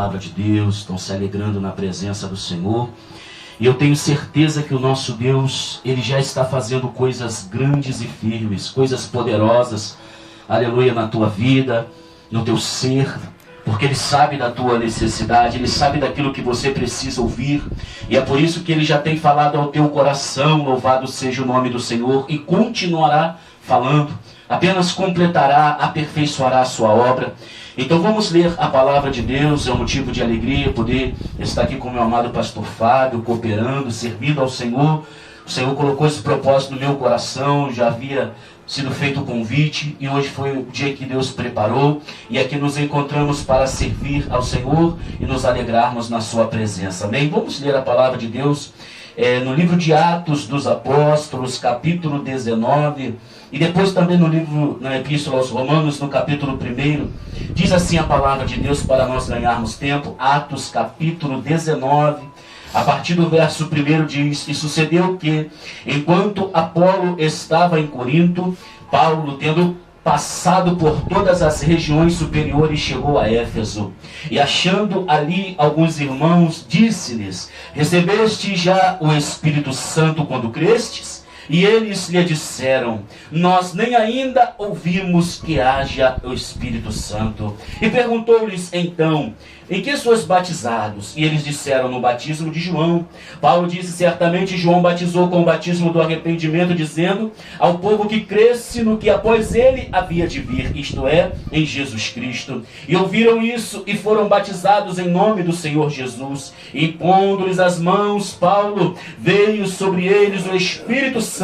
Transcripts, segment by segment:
Palavra de Deus, estão se alegrando na presença do Senhor. E eu tenho certeza que o nosso Deus, Ele já está fazendo coisas grandes e firmes, coisas poderosas, aleluia, na tua vida, no teu ser, porque Ele sabe da tua necessidade, Ele sabe daquilo que você precisa ouvir, e é por isso que Ele já tem falado ao teu coração, louvado seja o nome do Senhor, e continuará falando, apenas completará, aperfeiçoará a sua obra. Então vamos ler a palavra de Deus. É um motivo de alegria poder estar aqui com o meu amado pastor Fábio, cooperando, servindo ao Senhor. O Senhor colocou esse propósito no meu coração, já havia sido feito o convite e hoje foi o dia que Deus preparou, e aqui nos encontramos para servir ao Senhor e nos alegrarmos na sua presença. Amém? Vamos ler a palavra de Deus no livro de Atos dos Apóstolos, capítulo 19, e depois também na Epístola aos Romanos, no capítulo 1, diz assim a palavra de Deus para nós ganharmos tempo. Atos capítulo 19, a partir do verso 1 diz: E sucedeu que, enquanto Apolo estava em Corinto, Paulo, tendo passado por todas as regiões superiores, chegou a Éfeso. E achando ali alguns irmãos, disse-lhes: Recebeste já o Espírito Santo quando crestes? E eles lhe disseram: Nós nem ainda ouvimos que haja o Espírito Santo. E perguntou-lhes então: Em que sois batizados? E eles disseram: No batismo de João. Paulo disse: Certamente João batizou com o batismo do arrependimento, dizendo ao povo que cresce no que após ele havia de vir, isto é, em Jesus Cristo. E ouviram isso e foram batizados em nome do Senhor Jesus. E impondo-lhes as mãos, Paulo, veio sobre eles o Espírito Santo,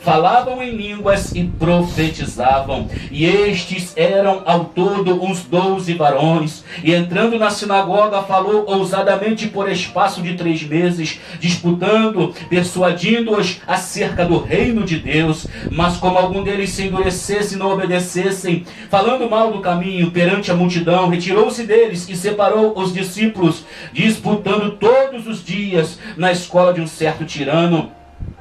falavam em línguas e profetizavam. E estes eram ao todo uns 12 varões. E entrando na sinagoga, falou ousadamente por espaço de 3 meses, disputando, persuadindo-os acerca do reino de Deus. Mas como algum deles se endurecesse e não obedecessem, falando mal do caminho perante a multidão, retirou-se deles e separou os discípulos, disputando todos os dias na escola de um certo tirano.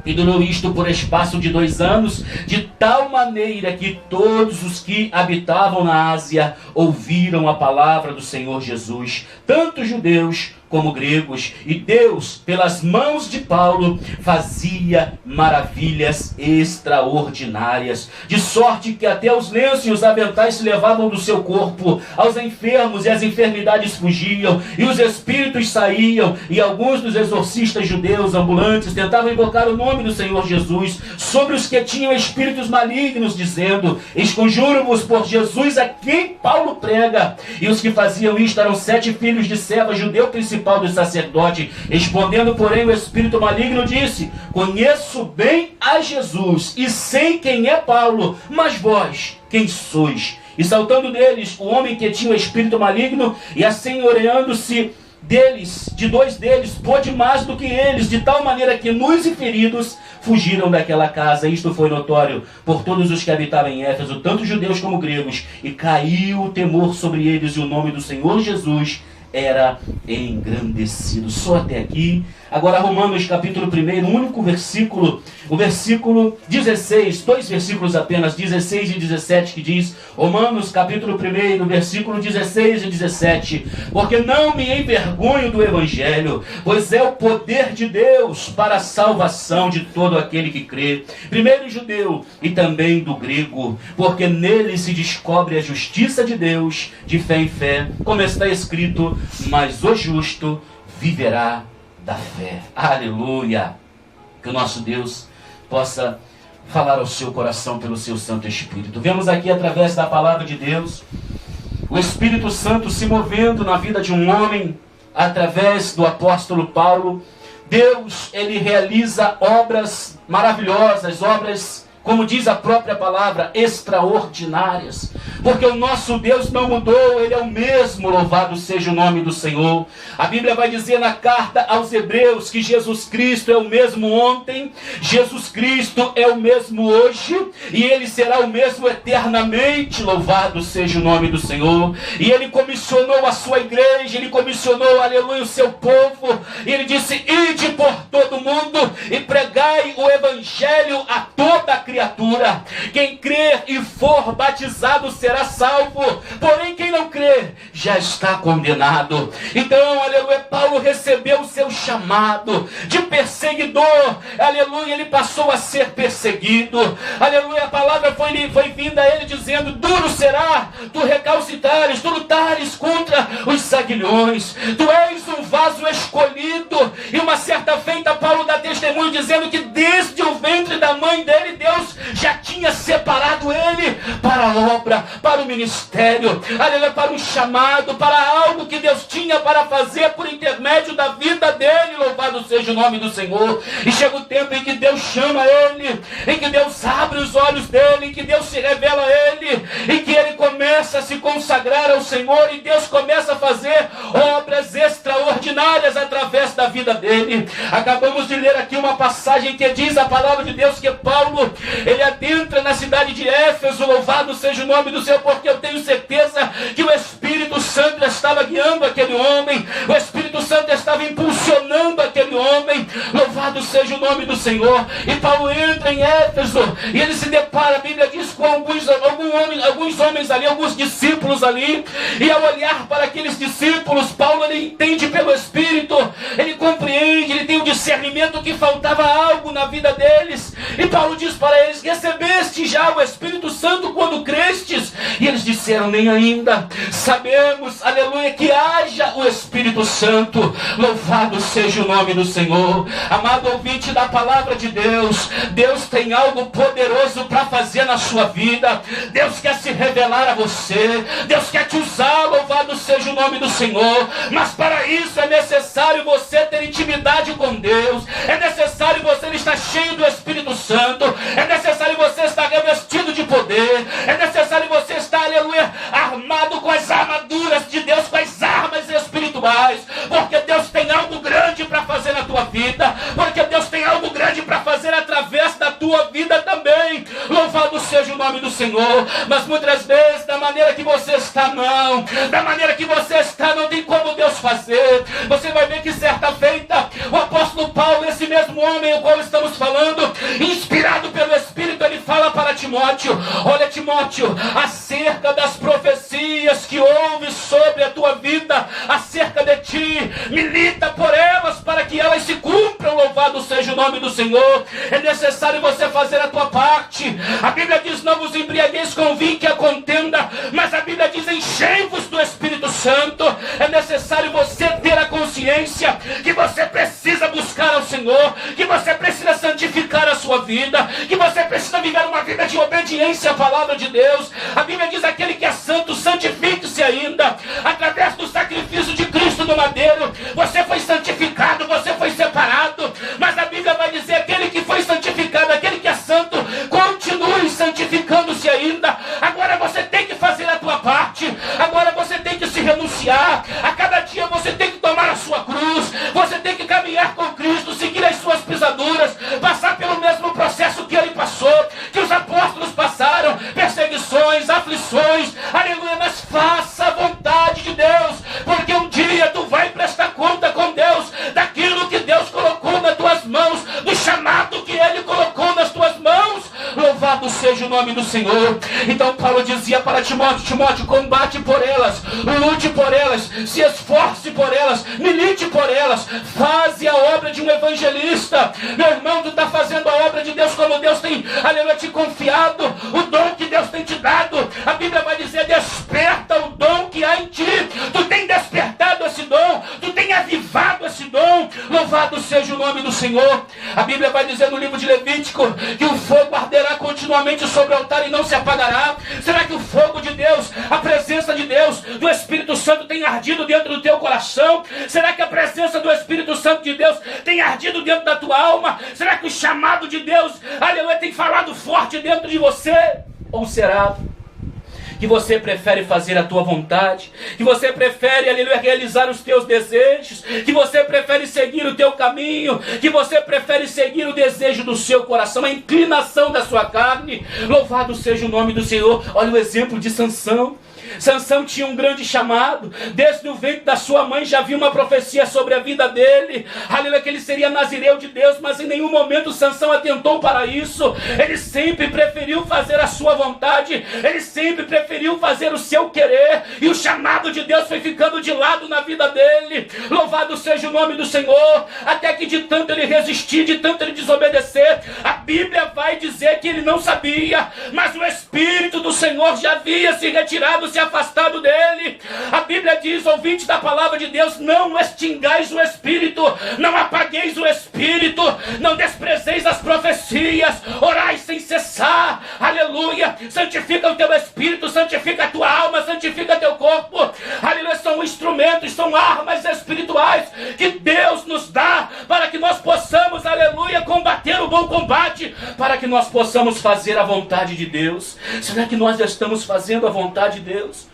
E durou isto por espaço de 2 anos, de tal maneira que todos os que habitavam na Ásia ouviram a palavra do Senhor Jesus, tanto judeus como gregos, e Deus, pelas mãos de Paulo, fazia maravilhas extraordinárias, de sorte que até os lenços e os aventais se levavam do seu corpo, aos enfermos e as enfermidades fugiam, e os espíritos saíam, e alguns dos exorcistas judeus ambulantes tentavam invocar o nome do Senhor Jesus sobre os que tinham espíritos malignos, dizendo: Esconjuro-vos por Jesus a quem Paulo prega. E os que faziam isto eram 7 filhos de Seba, judeu principal do sacerdote. Respondendo, porém, o espírito maligno disse: Conheço bem a Jesus e sei quem é Paulo, mas vós, quem sois? E saltando deles o homem que tinha o espírito maligno, e assenhoreando-se de 2 deles, pôde mais do que eles, de tal maneira que nus e feridos fugiram daquela casa. Isto foi notório por todos os que habitavam em Éfeso, tanto judeus como gregos, e caiu o temor sobre eles, e o nome do Senhor Jesus era engrandecido. Só até aqui. Agora Romanos capítulo 1, um único versículo, o versículo 16, 2 versículos apenas, 16 e 17, que diz, Romanos capítulo 1, versículo 16 e 17, porque não me envergonho do Evangelho, pois é o poder de Deus para a salvação de todo aquele que crê, primeiro judeu e também do grego, porque nele se descobre a justiça de Deus, de fé em fé, como está escrito, mas o justo viverá da fé. Aleluia! Que o nosso Deus possa falar ao seu coração pelo seu Santo Espírito. Vemos aqui através da palavra de Deus o Espírito Santo se movendo na vida de um homem através do apóstolo Paulo. Deus, ele realiza obras maravilhosas, obras, como diz a própria palavra, extraordinárias. Porque o nosso Deus não mudou, Ele é o mesmo, louvado seja o nome do Senhor. A Bíblia vai dizer na carta aos Hebreus que Jesus Cristo é o mesmo ontem, Jesus Cristo é o mesmo hoje, e Ele será o mesmo eternamente, louvado seja o nome do Senhor. E Ele comissionou a sua igreja, Ele comissionou, aleluia, o seu povo, e Ele disse: ide por todo mundo e pregai o Evangelho a toda a criatura. Quem crer e for batizado será salvo, porém quem não crer já está condenado. Então, aleluia, Paulo recebeu o seu chamado de perseguidor, aleluia, ele passou a ser perseguido, aleluia, a palavra foi vinda a ele dizendo: duro será tu recalcitares, tu lutares contra os aguilhões, tu és um vaso escolhido. E uma certa feita Paulo dá testemunho dizendo que desde o ventre da mãe dele, Deus já tinha separado ele para a obra, para o ministério, aleluia, para o chamado, para algo que Deus tinha para fazer por intermédio da vida dele. Louvado seja o nome do Senhor. E chega o tempo em que Deus chama ele, em que Deus abre os olhos dele, em que Deus se revela a ele, em que ele começa a se consagrar ao Senhor, e Deus começa a fazer obras extraordinárias através da vida dele. Acabamos de ler aqui uma passagem que diz a palavra de Deus que Paulo, ele adentra na cidade de Éfeso. Louvado seja o nome do Senhor, porque eu tenho certeza que o Espírito Santo estava guiando aquele homem, o Espírito Santo estava impulsionando aquele homem. Louvado seja o nome do Senhor. E Paulo entra em Éfeso e ele se depara, a Bíblia diz, com alguns homens ali, alguns discípulos ali, e ao olhar para aqueles discípulos, Paulo, ele entende pelo Espírito, ele compreende, ele tem o discernimento que faltava algo na vida deles, e Paulo diz para eles: recebeste já o Espírito Santo quando crestes? E eles disseram: nem ainda. Sabemos, aleluia, que haja o Espírito Santo. Louvado seja o nome do Senhor. Amado ouvinte da palavra de Deus, Deus tem algo poderoso para fazer na sua vida. Deus quer se revelar a você, Deus quer te usar. Louvado seja o nome do Senhor. Mas para isso é necessário você ter intimidade com Deus, é necessário você estar cheio do Espírito Santo, é necessário você estar revestido de poder, é necessário você estar, aleluia, armado com as armaduras de Deus, com as armas espirituais, porque Deus tem algo grande para fazer na tua vida, porque Deus tem algo grande para fazer através da tua vida também. Louvado seja o nome do Senhor. Mas muitas vezes, da maneira que você está, não, da maneira que você está, não tem como Deus fazer. Você vai ver que certa feita o apóstolo Paulo, esse mesmo homem o qual estamos falando, inspirado pelo Espírito, ele fala para Timóteo: olha, Timóteo, acerca das profecias que houve sobre a tua vida, acerca de ti, milita por elas para que elas se cumpram. Louvado seja o nome do Senhor. É necessário você fazer a tua parte. A Bíblia diz: não vos embriagueis com vinho, que a contenda, mas a Bíblia diz: enchei-vos do Espírito Santo. É necessário você ter a consciência que você precisa buscar ao Senhor, que você precisa santificar a sua vida, que você precisa viver uma vida de obediência à palavra de Deus. A Bíblia diz: aquele que é santo, santifique-se ainda. Através do sacrifício de Cristo no madeiro, você foi santificado, você foi separado. Mas a Bíblia vai dizer: aquele que foi santificado, aquele que é santo, continue santificando-se ainda. Agora você tem que fazer a tua parte, agora você tem que se renunciar. A cada dia você tem que tomar a sua cruz, você tem que caminhar com Cristo, seguir as suas pisaduras, passar pelo mesmo processo que ele passou, que os apóstolos passaram, perseguições, aflições, aleluia. Mas faça a vontade de Deus, porque um dia tu vai prestar conta com Deus daquilo que Deus colocou nas tuas mãos, do chamado que ele colocou nas tuas mãos. Louvado seja o nome do Senhor. Então Paulo dizia para Timóteo: Timóteo, combate por elas, lute por elas, se esforce por elas, milite por elas, faze a obra de um evangelista. Meu irmão, tu está fazendo a obra de Deus como Deus tem, aleluia, te confiado, o dom que Deus tem te dado. A Bíblia vai dizer: desperta o dom que há em ti. Tu tem despertado esse dom, tu tem avivado esse dom. Louvado seja o nome do Senhor. A Bíblia vai dizer no livro de Levítico que o fogo arderá continuamente sobre o altar e não se apagará. Será que o fogo de Deus, a presença de Deus, do Espírito Santo tem ardido dentro do teu coração? Será que a presença do Espírito Santo de Deus tem ardido dentro da tua alma? Será que o chamado de Deus, aleluia, tem falado forte dentro de você? Ou será que você prefere fazer a tua vontade, que você prefere, aleluia, realizar os teus desejos, que você prefere seguir o teu caminho, que você prefere seguir o desejo do seu coração, a inclinação da sua carne? Louvado seja o nome do Senhor. Olha o exemplo de Sansão. Sansão tinha um grande chamado. Desde o ventre da sua mãe já havia uma profecia sobre a vida dele. Aleluia, que ele seria nazireu de Deus, mas em nenhum momento Sansão atentou para isso. Ele sempre preferiu fazer a sua vontade. Ele sempre preferiu fazer o seu querer. E o chamado de Deus foi ficando de lado na vida dele. Louvado seja o nome do Senhor. Até que de tanto ele resistir, de tanto ele desobedecer, a Bíblia vai dizer que ele não sabia, mas o Espírito do Senhor já havia se retirado, se afastado dele. A Bíblia diz, ouvinte da palavra de Deus, não extingais o Espírito, não apagueis o Espírito, não desprezeis as profecias, orai sem cessar, aleluia, santifica o teu Espírito, santifica a tua alma, santifica teu corpo, aleluia, são instrumentos, são armas espirituais que Deus nos dá para que nós possamos, aleluia, combater o bom combate, para que nós possamos fazer a vontade de Deus. Será que nós já estamos fazendo a vontade de Deus?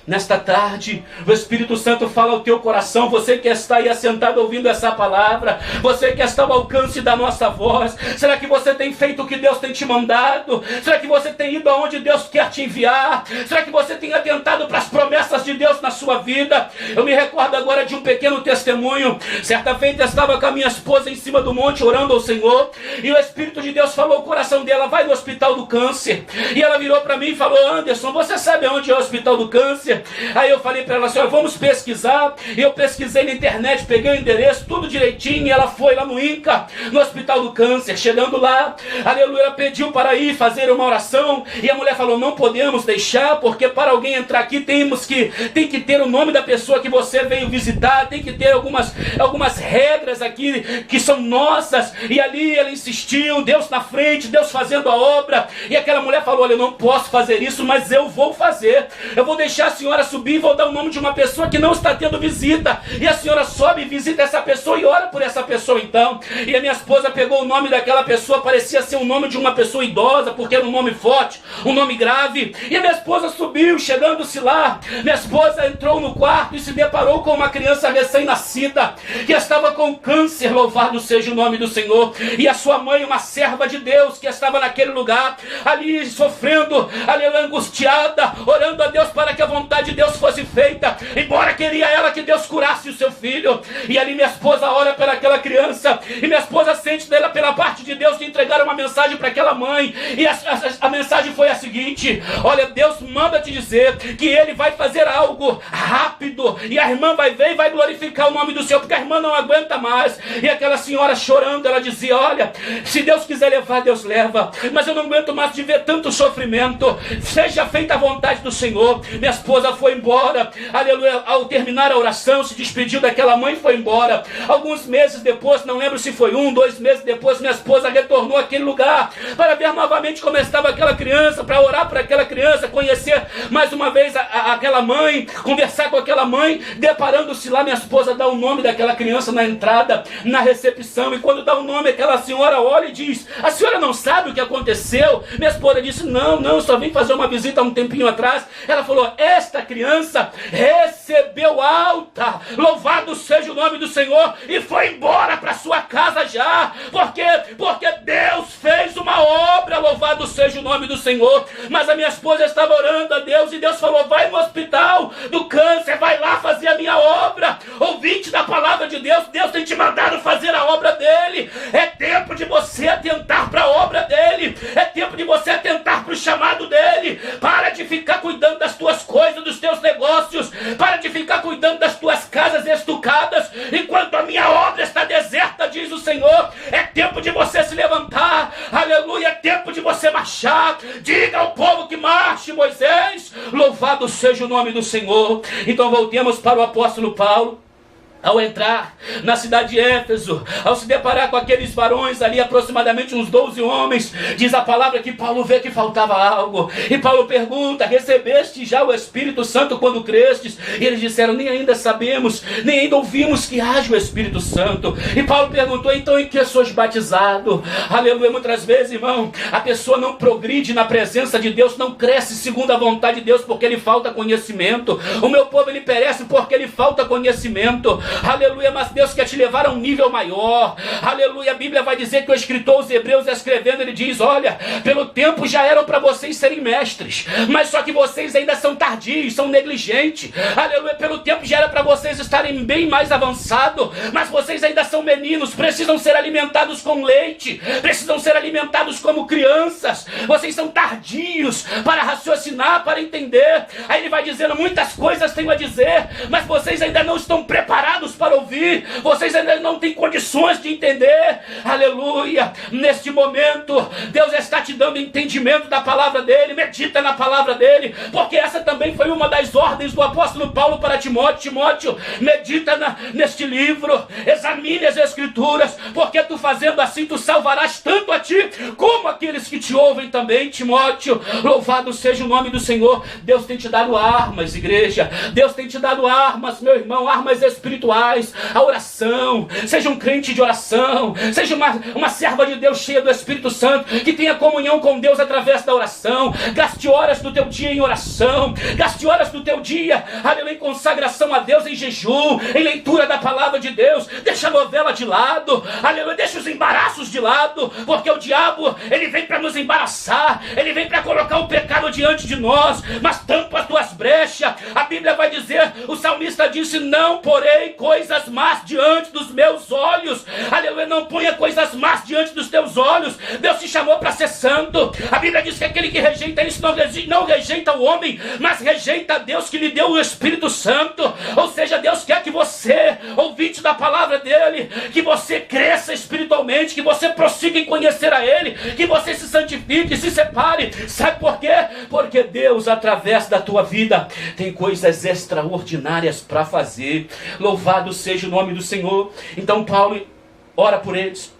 Nesta tarde, o Espírito Santo fala ao teu coração, você que está aí assentado ouvindo essa palavra, você que está ao alcance da nossa voz, será que você tem feito o que Deus tem te mandado? Será que você tem ido aonde Deus quer te enviar? Será que você tem atentado para as promessas de Deus na sua vida? Eu me recordo agora de um pequeno testemunho. Certa feita eu estava com a minha esposa em cima do monte orando ao Senhor, e o Espírito de Deus falou ao coração dela, vai no hospital do câncer. E ela virou para mim e falou, Anderson, você sabe onde é o hospital do câncer? Aí eu falei para ela, senhora, vamos pesquisar. E eu pesquisei na internet, peguei o endereço, tudo direitinho. E ela foi lá no INCA, no Hospital do Câncer. Chegando lá, aleluia, ela pediu para ir fazer uma oração. E a mulher falou, não podemos deixar, porque para alguém entrar aqui tem que ter o nome da pessoa que você veio visitar. Tem que ter algumas regras aqui que são nossas. E ali ela insistiu, Deus na frente, Deus fazendo a obra. E aquela mulher falou, olha, eu não posso fazer isso, mas eu vou fazer. Eu vou deixar a senhora subir e vou dar o nome de uma pessoa que não está tendo visita. E a senhora sobe e visita essa pessoa e ora por essa pessoa então. E a minha esposa pegou o nome daquela pessoa, parecia ser o nome de uma pessoa idosa, porque era um nome forte, um nome grave. E a minha esposa subiu, chegando-se lá, minha esposa entrou no quarto e se deparou com uma criança recém-nascida, que estava com câncer, louvado seja o nome do Senhor. E a sua mãe, uma serva de Deus, que estava naquele lugar, ali sofrendo, ali angustiada, orando a Deus para que a vontade de Deus fosse feita, embora queria ela que Deus curasse o seu filho. E ali minha esposa ora pela aquela criança, e minha esposa sente dela pela parte de Deus de entregar uma mensagem para aquela mãe, e a mensagem foi a seguinte, olha, Deus manda te dizer que Ele vai fazer algo rápido, e a irmã vai ver e vai glorificar o nome do Senhor, porque a irmã não aguenta mais. E aquela senhora chorando, ela dizia, olha, se Deus quiser levar, Deus leva, mas eu não aguento mais de ver tanto sofrimento, seja feita a vontade do Senhor. Minha esposa foi embora, aleluia, ao terminar a oração, se despediu daquela mãe e foi embora. Alguns meses depois, não lembro se foi 2 meses depois, minha esposa retornou àquele lugar, para ver novamente como estava aquela criança, para orar por aquela criança, conhecer mais uma vez aquela mãe, conversar com aquela mãe. Deparando-se lá, minha esposa dá o nome daquela criança na entrada, na recepção, e quando dá o nome, aquela senhora olha e diz, a senhora não sabe o que aconteceu? Minha esposa disse, não, só vim fazer uma visita há um tempinho atrás. Ela falou, esta criança recebeu alta, louvado seja o nome do Senhor, e foi embora para sua casa já, porque Deus fez uma obra, louvado seja o nome do Senhor. Mas a minha esposa estava orando a Deus, e Deus falou, vai no hospital do câncer, vai lá fazer a minha obra. Ouvinte da palavra de Deus, Deus tem te mandado fazer a obra dele. É tempo de você atentar para a obra dele, é tempo de você atentar para o chamado dele. Para de ficar cuidando das tuas coisas, dos teus negócios, para de ficar cuidando das tuas casas estucadas, enquanto a minha obra está deserta, diz o Senhor. É tempo de você se levantar, aleluia, é tempo de você marchar. Diga ao povo que marche, Moisés, louvado seja o nome do Senhor. Então voltemos para o apóstolo Paulo. Ao entrar na cidade de Éfeso, ao se deparar com aqueles varões ali, aproximadamente uns 12 homens, diz a palavra que Paulo vê que faltava algo. E Paulo pergunta, recebeste já o Espírito Santo quando crestes? E eles disseram, nem ainda sabemos, nem ainda ouvimos que haja o Espírito Santo. E Paulo perguntou, então em que sois batizado? Aleluia, muitas vezes, irmão, a pessoa não progride na presença de Deus, não cresce segundo a vontade de Deus, porque lhe falta conhecimento. O meu povo, ele perece porque lhe falta conhecimento. aleluia, mas Deus quer te levar a um nível maior, aleluia. A Bíblia vai dizer que o escritor aos Hebreus, escrevendo, ele diz: olha, pelo tempo já eram para vocês serem mestres, mas só que vocês ainda são tardios, são negligentes, aleluia. Pelo tempo já era para vocês estarem bem mais avançados, mas vocês ainda são meninos, precisam ser alimentados com leite, precisam ser alimentados como crianças, vocês são tardios para raciocinar, para entender. Aí ele vai dizendo: muitas coisas tenho a dizer, mas vocês ainda não estão preparados para ouvir, vocês ainda não têm condições de entender, aleluia. Neste momento, Deus está te dando entendimento da palavra dele. Medita na palavra dele, porque essa também foi uma das ordens do apóstolo Paulo para Timóteo: Timóteo, medita neste livro, examine as escrituras, porque tu fazendo assim, tu salvarás tanto a ti, como aqueles que te ouvem também. Timóteo, louvado seja o nome do Senhor. Deus tem te dado armas, igreja, Deus tem te dado armas, meu irmão, armas espirituais, a oração. Seja um crente de oração, seja uma serva de Deus cheia do Espírito Santo, que tenha comunhão com Deus através da oração. Gaste horas do teu dia em oração, gaste horas do teu dia, aleluia, em consagração a Deus, em jejum, em leitura da palavra de Deus. Deixa a novela de lado, aleluia, deixa os embaraços de lado, porque o diabo, ele vem para nos embaraçar, ele vem para colocar o pecado diante de nós, mas tampa as tuas brechas. A Bíblia vai dizer, o salmista disse: não porei coisas más diante dos meus olhos, aleluia. Não ponha coisas más diante dos teus olhos. Deus te chamou para ser santo. A Bíblia diz que aquele que rejeita isso não rejeita o homem, mas rejeita a Deus que lhe deu o Espírito Santo. Ou seja, Deus quer que você, ouvinte da palavra dele, que você cresça espiritualmente, que você prossiga em conhecer a ele, que você se santifique, se separe. Sabe por quê? Porque Deus, através da tua vida, tem coisas extraordinárias para fazer. Louvado seja o nome do Senhor. Então Paulo ora por eles.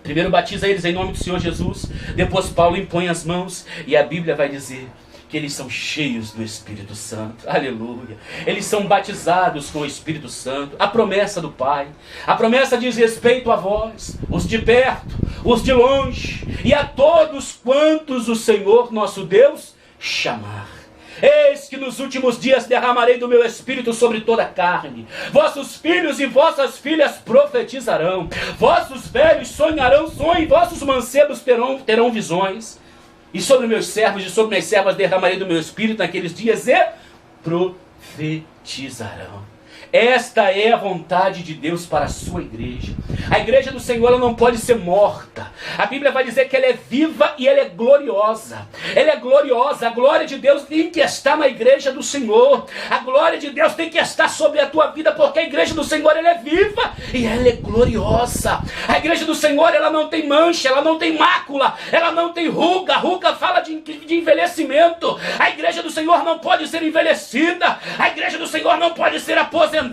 Primeiro batiza eles em nome do Senhor Jesus. Depois Paulo impõe as mãos. E a Bíblia vai dizer que eles são cheios do Espírito Santo. Aleluia. Eles são batizados com o Espírito Santo. A promessa do Pai. A promessa diz respeito a vós, os de perto, os de longe, e a todos quantos o Senhor nosso Deus chamar. Eis que nos últimos dias derramarei do meu Espírito sobre toda a carne. Vossos filhos e vossas filhas profetizarão. Vossos velhos sonharão sonhos, vossos mancebos terão visões. E sobre meus servos e sobre minhas servas derramarei do meu Espírito naqueles dias e profetizarão. Esta é a vontade de Deus para a sua igreja. A igreja do Senhor, ela não pode ser morta. A Bíblia vai dizer que ela é viva e ela é gloriosa. Ela é gloriosa. A glória de Deus tem que estar na igreja do Senhor. A glória de Deus tem que estar sobre a tua vida, porque a igreja do Senhor, ela é viva e ela é gloriosa. A igreja do Senhor, ela não tem mancha, ela não tem mácula, ela não tem ruga. Ruga fala de envelhecimento. A igreja do Senhor não pode ser envelhecida. A igreja do Senhor não pode ser aposentada.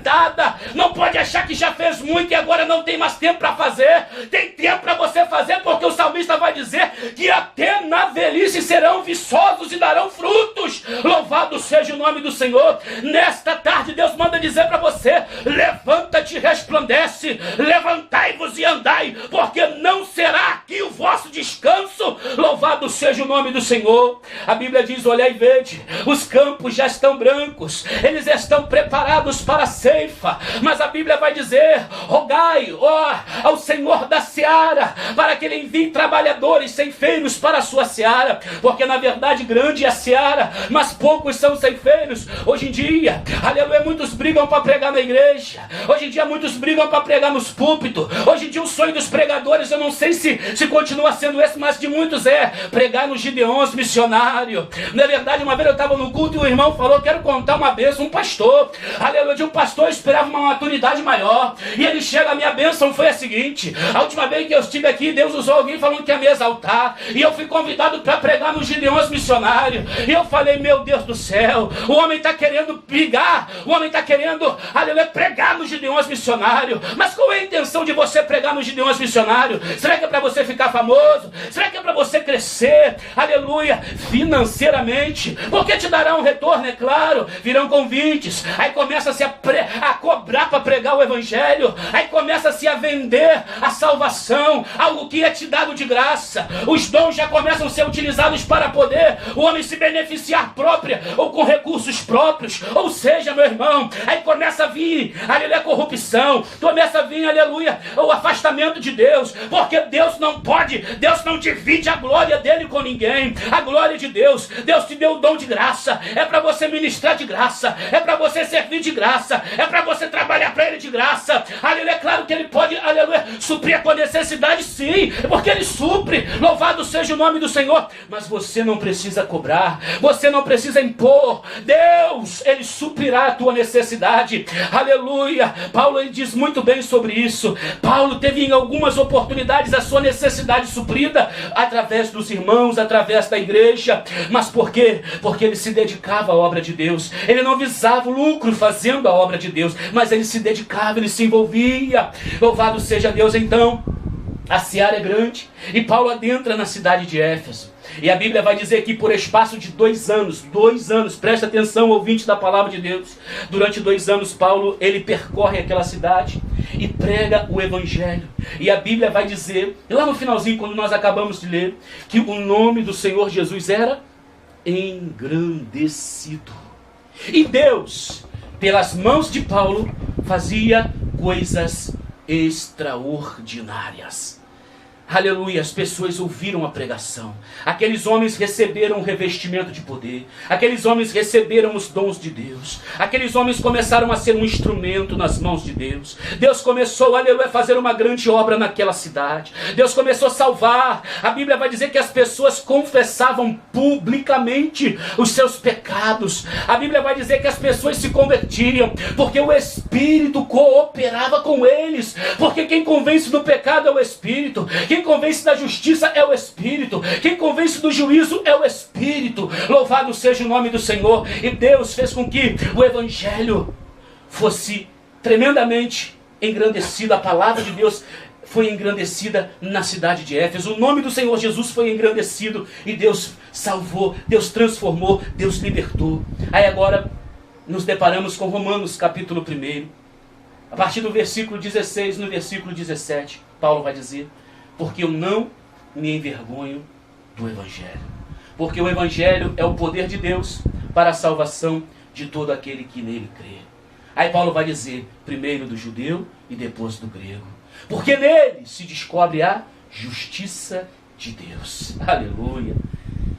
Não pode achar que já fez muito e agora não tem mais tempo para fazer. Tem tempo para você fazer, porque o salmista vai dizer que até na velhice serão viçosos e darão frutos. Louvado seja o nome do Senhor. Nesta tarde Deus manda dizer para você: levanta-te e resplandece, levantai-vos e andai, porque não será aqui o vosso descanso. Louvado seja o nome do Senhor. A Bíblia diz: olhai e vede, os campos já estão brancos, eles estão preparados para a ceifa. Mas a Bíblia vai dizer: rogai, ó, ao Senhor da seara, para que ele envie trabalhadores, ceifeiros para a sua seara, porque na verdade grande é a seara, mas poucos são ceifeiros. Hoje em dia, aleluia, muitos brigam para pregar na igreja. Hoje em dia muitos brigam para pregar nos púlpitos. Hoje em dia o sonho dos pregadores, eu não sei se continua sendo esse, mas de muitos é pregar nos Gideões missionário. Na verdade, uma vez eu estava no culto e o irmão falou: quero contar uma bênção, um pastor, aleluia, de um pastor esperava uma maturidade maior, e ele chega: a minha bênção foi a seguinte: a última vez que eu estive aqui, Deus usou alguém falando que ia me exaltar, e eu fui convidado para pregar nos Gideões missionário. E eu falei: meu Deus do céu, o homem está querendo brigar, o homem está querendo, aleluia, pregar nos Gideões missionário. Mas qual é a intenção de você pregar nos Gideões missionário? Será que é para você ficar famoso? Será que é para você crescer, aleluia, financeiramente? Porque te dará um retorno, é claro, virão convites, aí começa-se a cobrar para pregar o evangelho, aí começa-se começa-se a vender a salvação, algo que é te dado de graça. Os dons já começam a ser utilizados para poder o homem se beneficiar própria ou com recursos próprios. Ou seja, meu irmão, aí começa a vir, aleluia, a corrupção, começa a vir, aleluia, o afastamento de Deus, porque Deus não divide a glória dele com ninguém. A glória de Deus te deu o dom de graça, é para você ministrar de graça, é para você servir de graça, é para você trabalhar para ele de graça. Aleluia, é claro que ele pode, aleluia, suprir a tua necessidade, sim, porque ele supre, louvado seja o nome do Senhor, mas você não precisa cobrar, você não precisa impor. Deus, ele suprirá a tua necessidade. Aleluia. Paulo, ele diz muito bem sobre isso. Paulo teve em algumas oportunidades a sua necessidade suprida através dos irmãos, através da igreja. Mas por quê? Porque ele se dedicava à obra de Deus. Ele não visava o lucro fazendo a obra de Deus, mas ele se dedicava, ele se envolvia. Louvado seja Deus. Então, a seara é grande e Paulo adentra na cidade de Éfeso. E a Bíblia vai dizer que por espaço de 2 anos, presta atenção, ouvinte da palavra de Deus, durante 2 anos Paulo, ele percorre aquela cidade e prega o evangelho. E a Bíblia vai dizer, lá no finalzinho, quando nós acabamos de ler, que o nome do Senhor Jesus era engrandecido. E Deus, pelas mãos de Paulo, fazia coisas extraordinárias. Aleluia, as pessoas ouviram a pregação. Aqueles homens receberam o revestimento de poder. Aqueles homens receberam os dons de Deus. Aqueles homens começaram a ser um instrumento nas mãos de Deus. Deus começou, aleluia, a fazer uma grande obra naquela cidade. Deus começou a salvar. A Bíblia vai dizer que as pessoas confessavam publicamente os seus pecados. A Bíblia vai dizer que as pessoas se convertiam, porque o Espírito cooperava com eles. Porque quem convence do pecado é o Espírito. Quem convence da justiça é o Espírito. Quem convence do juízo é o Espírito. Louvado seja o nome do Senhor. E Deus fez com que o Evangelho fosse tremendamente engrandecido. A palavra de Deus foi engrandecida na cidade de Éfeso. O nome do Senhor Jesus foi engrandecido. E Deus salvou, Deus transformou, Deus libertou. Aí agora nos deparamos com Romanos capítulo 1. A partir do versículo 16, no versículo 17, Paulo vai dizer: porque eu não me envergonho do Evangelho. Porque o Evangelho é o poder de Deus para a salvação de todo aquele que nele crê. Aí Paulo vai dizer, primeiro do judeu e depois do grego. Porque nele se descobre a justiça de Deus. Aleluia.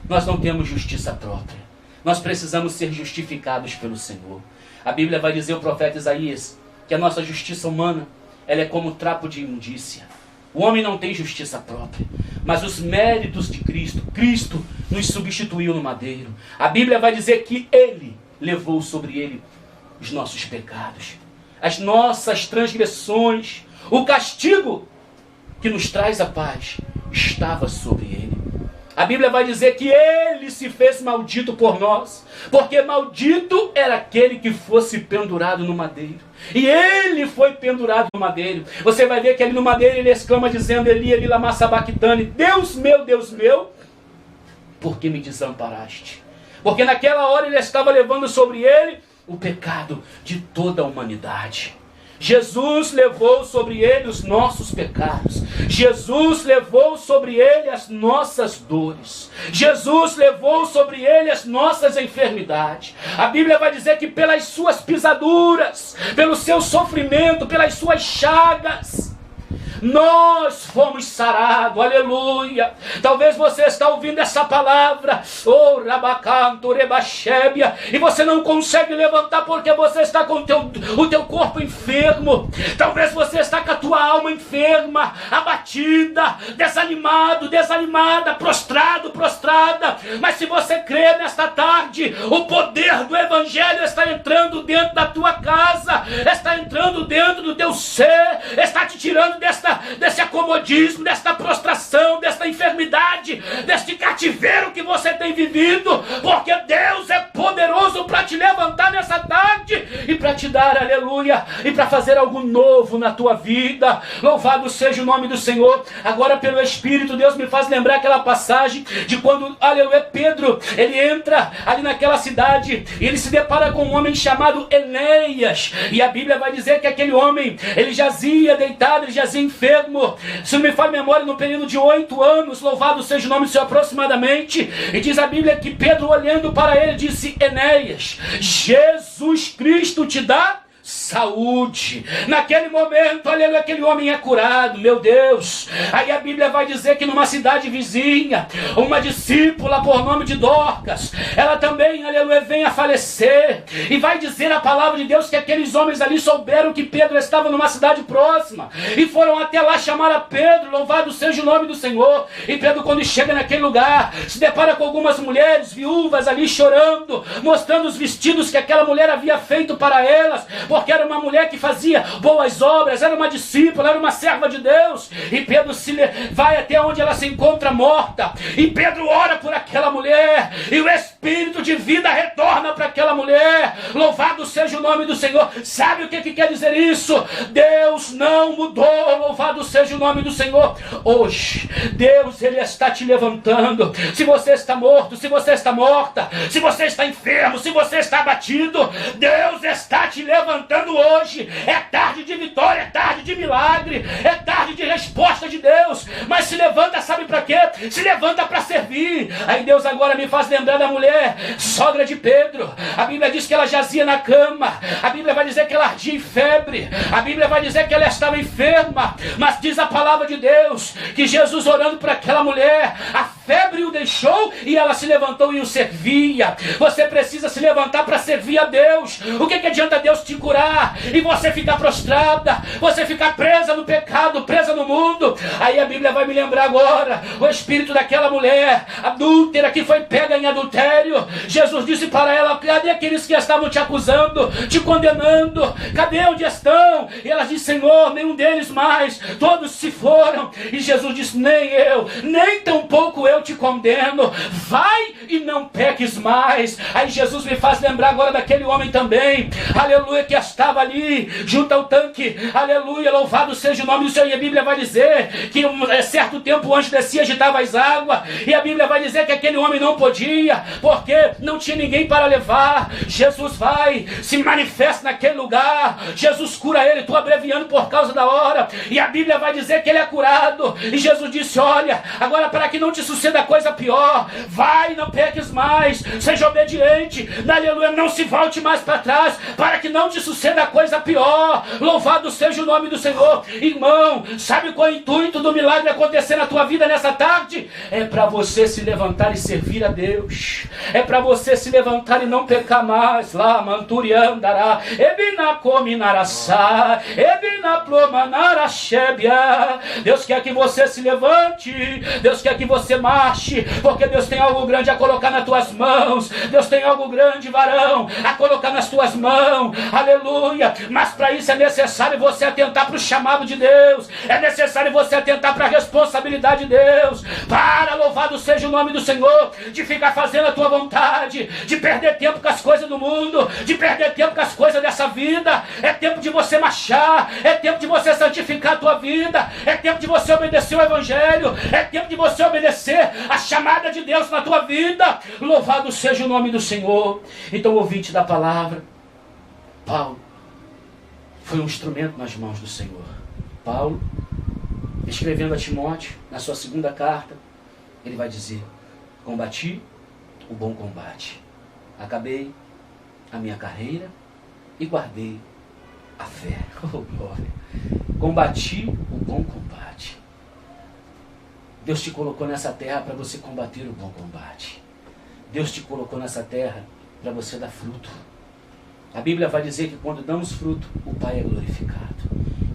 Nós não temos justiça própria. Nós precisamos ser justificados pelo Senhor. A Bíblia vai dizer, o profeta Isaías, que a nossa justiça humana, ela é como trapo de imundícia. O homem não tem justiça própria, mas os méritos de Cristo, Cristo nos substituiu no madeiro. A Bíblia vai dizer que Ele levou sobre Ele os nossos pecados, as nossas transgressões, o castigo que nos traz a paz estava sobre Ele. A Bíblia vai dizer que Ele se fez maldito por nós, porque maldito era aquele que fosse pendurado no madeiro. E Ele foi pendurado no madeiro. Você vai ver que ali no madeiro Ele exclama dizendo, Eli, Eli, lama sabachthani, Deus meu, por que me desamparaste? Porque naquela hora Ele estava levando sobre Ele o pecado de toda a humanidade. Jesus levou sobre Ele os nossos pecados. Jesus levou sobre Ele as nossas dores. Jesus levou sobre Ele as nossas enfermidades. A Bíblia vai dizer que pelas suas pisaduras, pelo seu sofrimento, pelas suas chagas, nós fomos sarados, aleluia. Talvez você está ouvindo essa palavra, oh, rabacanto, rebachébia, e você não consegue levantar porque você está com o teu corpo enfermo. Talvez você está com a tua alma enferma, abatida, desanimado, desanimada, prostrado, prostrada. Mas se você crê nesta tarde, o poder do Evangelho está entrando dentro da tua casa, está entrando dentro do teu ser, está te tirando desta aleluia, desse acomodismo, desta prostração, desta enfermidade, deste cativeiro que você tem vivido, porque Deus é poderoso para te levantar nessa tarde e para te dar, aleluia, e para fazer algo novo na tua vida. Louvado seja o nome do Senhor. Agora, pelo Espírito, Deus me faz lembrar aquela passagem de quando, aleluia, Pedro, ele entra ali naquela cidade e ele se depara com um homem chamado Enéas, e a Bíblia vai dizer que aquele homem, ele jazia deitado, ele jazia enfermo, se não me falha a memória, no período de 8 anos, louvado seja o nome do Senhor, aproximadamente, e diz a Bíblia que Pedro, olhando para ele, disse: Enéas, Jesus Cristo te dá saúde. Naquele momento, aleluia, aquele homem é curado, meu Deus. Aí a Bíblia vai dizer que numa cidade vizinha, uma discípula por nome de Dorcas, ela também, aleluia, vem a falecer, e vai dizer a palavra de Deus que aqueles homens ali souberam que Pedro estava numa cidade próxima, e foram até lá chamar a Pedro, louvado seja o nome do Senhor. E Pedro, quando chega naquele lugar, se depara com algumas mulheres viúvas ali chorando, mostrando os vestidos que aquela mulher havia feito para elas, porque era uma mulher que fazia boas obras, era uma discípula, era uma serva de Deus. E Pedro vai até onde ela se encontra morta, e Pedro ora por aquela mulher, e o Espírito de vida retorna para aquela mulher. Louvado seja o nome do Senhor. Sabe o que quer dizer isso? Deus não mudou, louvado seja o nome do Senhor. Hoje, Deus, Ele está te levantando. Se você está morto, se você está morta, se você está enfermo, se você está abatido, Deus está te levantando hoje. É tarde de vitória, é tarde de milagre, é tarde de resposta de Deus. Mas se levanta, sabe para quê? Se levanta para servir. Aí Deus agora me faz lembrar da mulher, sogra de Pedro. A Bíblia diz que ela jazia na cama, a Bíblia vai dizer que ela ardia em febre, a Bíblia vai dizer que ela estava enferma, mas diz a palavra de Deus que Jesus, orando para aquela mulher, a febre o deixou e ela se levantou e o servia. Você precisa se levantar para servir a Deus. O que adianta Deus te curar e você ficar prostrada, você ficar presa no pecado, presa no mundo? Aí a Bíblia vai me lembrar agora o espírito daquela mulher adúltera que foi pega em adultério. Jesus disse para ela: cadê aqueles que estavam te acusando, te condenando? Cadê onde estão? E ela disse: Senhor, nenhum deles mais, todos se foram. E Jesus disse: nem eu, nem tampouco eu te condeno, vai e não peques mais. Aí Jesus me faz lembrar agora daquele homem também, aleluia, que estava ali junto ao tanque, aleluia, louvado seja o nome do Senhor. E a Bíblia vai dizer que certo tempo o anjo descia e agitava as águas, e a Bíblia vai dizer que aquele homem não podia, porque não tinha ninguém para levar. Jesus vai, se manifesta naquele lugar, Jesus cura ele, estou abreviando por causa da hora, e a Bíblia vai dizer que ele é curado. E Jesus disse: olha, agora para que não te suceda coisa pior, vai, não peques mais, seja obediente, aleluia, não se volte mais para trás, para que não te suceda coisa pior. Louvado seja o nome do Senhor. Irmão, sabe qual é o intuito do milagre acontecer na tua vida nessa tarde? É para você se levantar e servir a Deus, é para você se levantar e não pecar mais. Lá, manturiandará, ebina cominaraçá, ebina plomanarachébia. Deus quer que você se levante, Deus quer que você marche, porque Deus tem algo grande a colocar nas tuas mãos. Deus tem algo grande, varão, a colocar nas tuas mãos, aleluia. Mas para isso é necessário você atentar para o chamado de Deus, é necessário você atentar para a responsabilidade de Deus. Para, louvado seja o nome do Senhor, de ficar fazendo a tua vontade, de perder tempo com as coisas do mundo, de perder tempo com as coisas dessa vida. É tempo de você marchar, é tempo de você santificar a tua vida, é tempo de você obedecer o Evangelho, é tempo de você obedecer a chamada de Deus na tua vida. Louvado seja o nome do Senhor. Então, ouvinte da palavra, Paulo foi um instrumento nas mãos do Senhor. Paulo, escrevendo a Timóteo, na sua segunda carta, ele vai dizer: combati o bom combate, acabei a minha carreira e guardei a fé. Oh, glória! Combati o bom combate. Deus te colocou nessa terra para você combater o bom combate. Deus te colocou nessa terra para você dar fruto. A Bíblia vai dizer que quando damos fruto, o Pai é glorificado.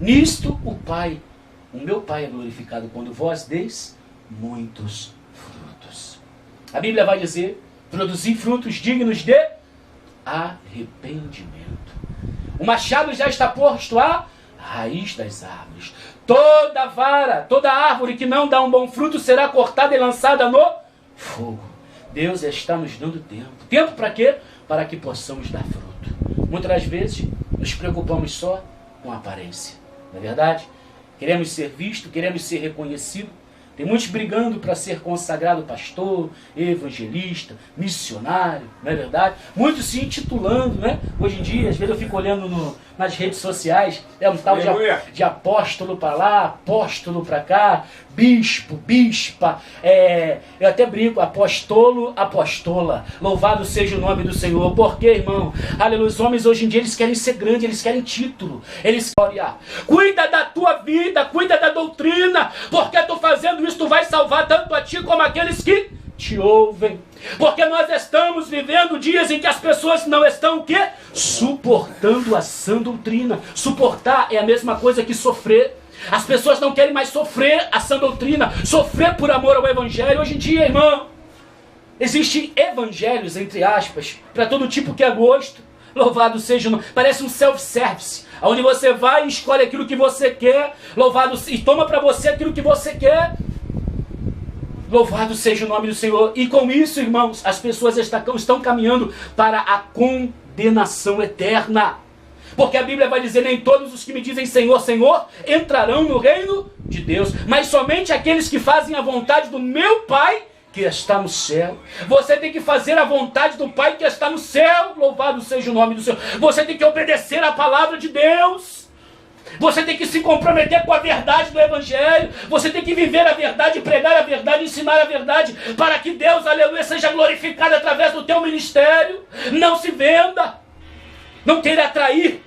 Nisto o meu Pai é glorificado, quando vós deis muitos frutos. A Bíblia vai dizer: produzir frutos dignos de arrependimento. O machado já está posto a a raiz das árvores. Toda vara, toda árvore que não dá um bom fruto será cortada e lançada no fogo. Deus está nos dando tempo. Tempo para quê? Para que possamos dar fruto. Muitas das vezes nos preocupamos só com a aparência. Não é verdade? Queremos ser vistos, queremos ser reconhecidos. Tem muitos brigando para ser consagrado pastor, evangelista, missionário, não é verdade? Muitos se intitulando, né? Hoje em dia, às vezes eu fico olhando nas redes sociais, é um tal de apóstolo para lá, apóstolo para cá, bispo, bispa, eu até brinco, apostolo, apostola. Louvado seja o nome do Senhor. Por quê, irmão? Aleluia. Os homens hoje em dia, eles querem ser grandes, eles querem título. Eles querem, cuida da tua vida, cuida da doutrina, porque tu fazendo isso, tu vai salvar tanto a ti como aqueles que te ouvem. Porque nós estamos vivendo dias em que as pessoas não estão o quê? Suportando a sã doutrina. Suportar é a mesma coisa que sofrer. As pessoas não querem mais sofrer a sã doutrina, sofrer por amor ao evangelho. Hoje em dia, irmão, existem evangelhos, entre aspas, para todo tipo que é gosto. Louvado seja o nome. Parece um self-service, onde você vai e escolhe aquilo que você quer, louvado, e toma para você aquilo que você quer. Louvado seja o nome do Senhor. E com isso, irmãos, as pessoas estão caminhando para a condenação eterna. Porque a Bíblia vai dizer, nem todos os que me dizem Senhor, Senhor, entrarão no reino de Deus, mas somente aqueles que fazem a vontade do meu Pai que está no céu. Você tem que fazer a vontade do Pai que está no céu. Louvado seja o nome do Senhor. Você tem que obedecer à palavra de Deus. Você tem que se comprometer com a verdade do Evangelho. Você tem que viver a verdade, pregar a verdade, ensinar a verdade, para que Deus, aleluia, seja glorificado através do teu ministério. Não se venda. Não queira atrair,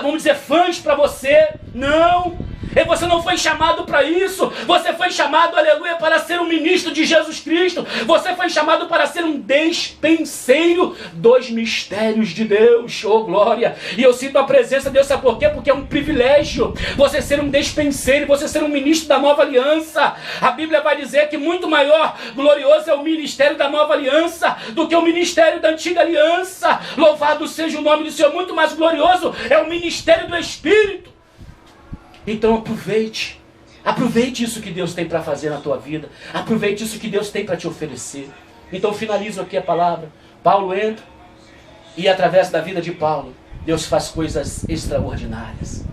vamos dizer, fãs para você. Não. E você não foi chamado para isso. Você foi chamado, aleluia, para ser um ministro de Jesus Cristo. Você foi chamado para ser um despenseiro dos mistérios de Deus. Oh, glória. E eu sinto a presença de Deus, sabe por quê? Porque é um privilégio você ser um despenseiro, você ser um ministro da nova aliança. A Bíblia vai dizer que muito maior, glorioso é o ministério da nova aliança do que o ministério da antiga aliança. Louvado seja o nome do Senhor. Muito mais glorioso é o ministério do Espírito. Então aproveite isso que Deus tem para fazer na tua vida, aproveite isso que Deus tem para te oferecer. Então finalizo aqui a palavra. Paulo entra e através da vida de Paulo, Deus faz coisas extraordinárias.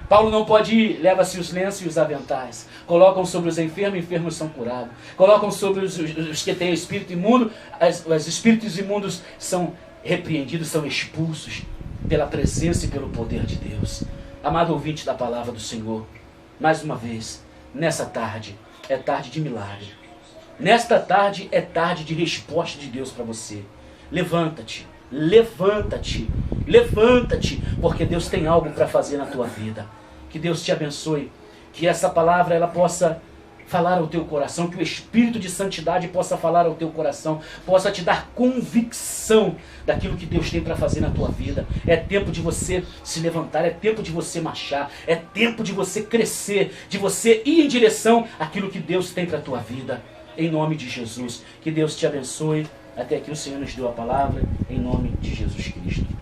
Paulo não pode ir, leva-se os lenços e os aventais, colocam sobre os enfermos, enfermos são curados, colocam sobre os que têm espírito imundo, os espíritos imundos são repreendidos, são expulsos pela presença e pelo poder de Deus. Amado ouvinte da palavra do Senhor, mais uma vez, nessa tarde, é tarde de milagre. Nesta tarde é tarde de resposta de Deus para você. Levanta-te, levanta-te, levanta-te, porque Deus tem algo para fazer na tua vida. Que Deus te abençoe, que essa palavra ela possa falar ao teu coração, que o Espírito de Santidade possa falar ao teu coração, possa te dar convicção daquilo que Deus tem para fazer na tua vida. É tempo de você se levantar, é tempo de você marchar, é tempo de você crescer, de você ir em direção àquilo que Deus tem para a tua vida. Em nome de Jesus, que Deus te abençoe. Até aqui o Senhor nos deu a palavra, em nome de Jesus Cristo.